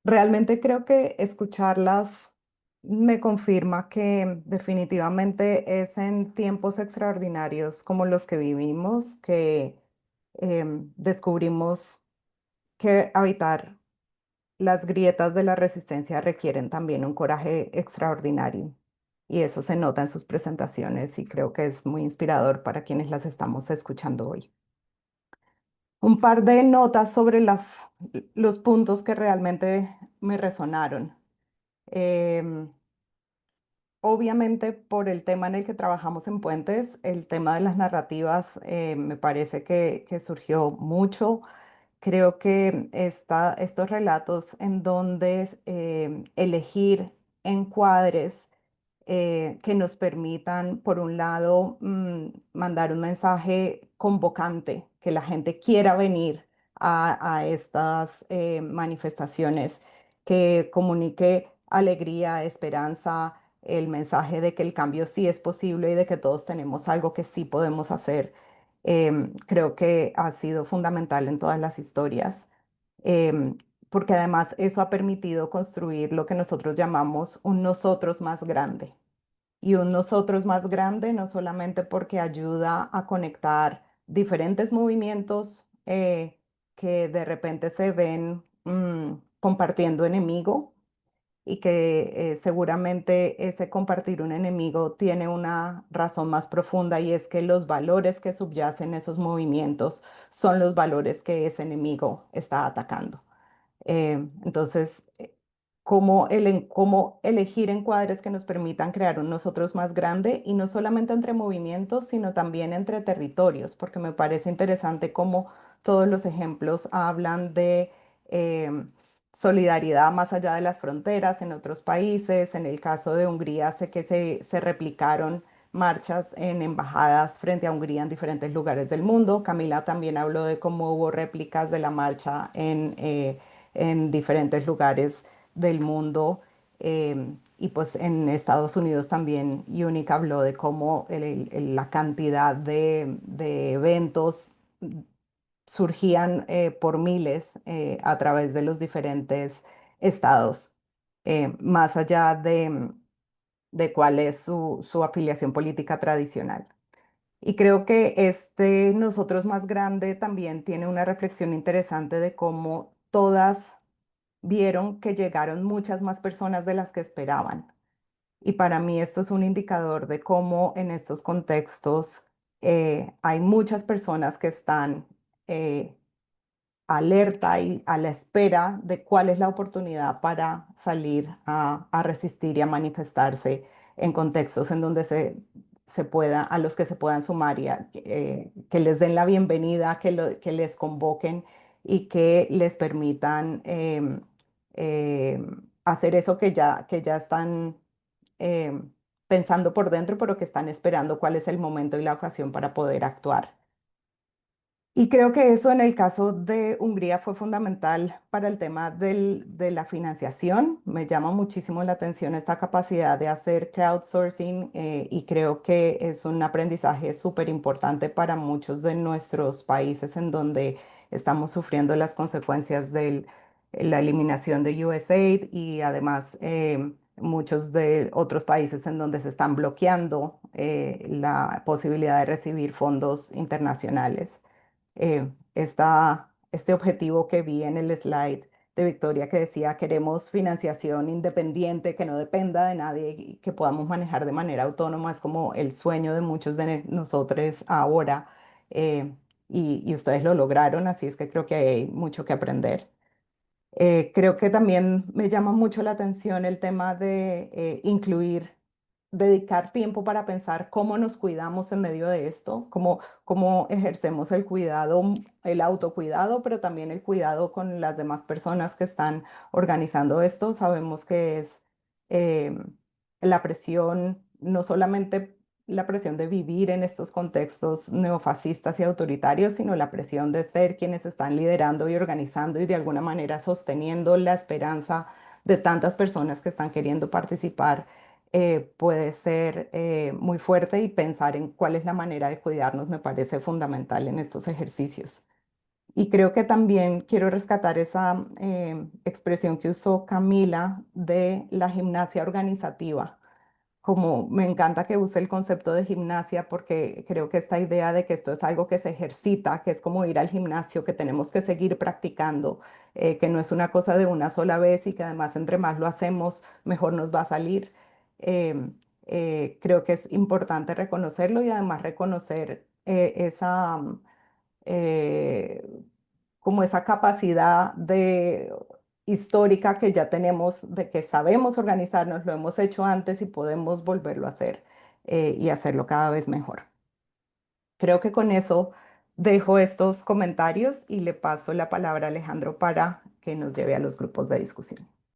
Realmente creo que escucharlas me confirma que definitivamente es en tiempos extraordinarios como los que vivimos que descubrimos que habitar las grietas de la resistencia requieren también un coraje extraordinario. Y eso se nota en sus presentaciones y creo que es muy inspirador para quienes las estamos escuchando hoy. Un par de notas sobre los puntos que realmente me resonaron. Em, Obviamente, por el tema en el que trabajamos en Puentes, el tema de las narrativas me parece que surgió mucho. Creo que estos relatos en donde elegir encuadres que nos permitan, por un lado, mandar un mensaje convocante, que la gente quiera venir a estas manifestaciones, que comunique alegría, esperanza, el mensaje de que el cambio sí es posible y de que todos tenemos algo que sí podemos hacer. Creo que ha sido fundamental en todas las historias, em, porque además eso ha permitido construir lo que nosotros llamamos un nosotros más grande. Y un nosotros más grande no solamente porque ayuda a conectar diferentes movimientos que de repente se ven compartiendo enemigo y que seguramente ese compartir un enemigo tiene una razón más profunda y es que los valores que subyacen esos movimientos son los valores que ese enemigo está atacando. Entonces, cómo elegir encuadres que nos permitan crear un nosotros más grande y no solamente entre movimientos, sino también entre territorios, porque me parece interesante cómo todos los ejemplos hablan de solidaridad más allá de las fronteras en otros países. En el caso de Hungría, sé que se replicaron marchas en embajadas frente a Hungría en diferentes lugares del mundo. Camila también habló de cómo hubo réplicas de la marcha en diferentes lugares del mundo. Y pues en Estados Unidos también Unique habló de cómo la cantidad de eventos surgían por miles a través de los diferentes estados, más allá de cuál es su afiliación política tradicional. Y creo que este Nosotros más grande también tiene una reflexión interesante de cómo todas vieron que llegaron muchas más personas de las que esperaban. Y para mí esto es un indicador de cómo en estos contextos hay muchas personas que están eh, alerta y a la espera de cuál es la oportunidad para salir a resistir y a manifestarse en contextos en donde se pueda, a los que se puedan sumar y que les den la bienvenida, que les convoquen y que les permitan hacer eso que ya están pensando por dentro, pero que están esperando cuál es el momento y la ocasión para poder actuar. Y creo que eso en el caso de Hungría fue fundamental para el tema de la financiación. Me llama muchísimo la atención esta capacidad de hacer crowdsourcing y creo que es un aprendizaje súper importante para muchos de nuestros países en donde estamos sufriendo las consecuencias de la eliminación de USAID y además muchos de otros países en donde se están bloqueando la posibilidad de recibir fondos internacionales. Este objetivo que vi en el slide de Victoria que decía queremos financiación independiente que no dependa de nadie y que podamos manejar de manera autónoma, es como el sueño de muchos de nosotros ahora, eh, y ustedes lo lograron, así es que creo que hay mucho que aprender. Creo que también me llama mucho la atención el tema de incluir, dedicar tiempo para pensar cómo nos cuidamos en medio de esto, cómo ejercemos el cuidado, el autocuidado, pero también el cuidado con las demás personas que están organizando esto. Sabemos que es eh, la presión, no solamente la presión de vivir en estos contextos neofascistas y autoritarios, sino la presión de ser quienes están liderando y organizando y de alguna manera sosteniendo la esperanza de tantas personas que están queriendo participar. Puede ser muy fuerte y pensar en cuál es la manera de cuidarnos me parece fundamental en estos ejercicios. Y creo que también quiero rescatar esa expresión que usó Camila de la gimnasia organizativa. Como me encanta que use el concepto de gimnasia porque creo que esta idea de que esto es algo que se ejercita, que es como ir al gimnasio, que tenemos que seguir practicando, que no es una cosa de una sola vez y que además entre más lo hacemos, mejor nos va a salir. Em, Creo que es importante reconocerlo y además reconocer esa, eh, como esa capacidad de histórica que ya tenemos, de que sabemos organizarnos, lo hemos hecho antes y podemos volverlo a hacer y hacerlo cada vez mejor. Creo que con eso dejo estos comentarios y le paso la palabra a Alejandro para que nos lleve a los grupos de discusión.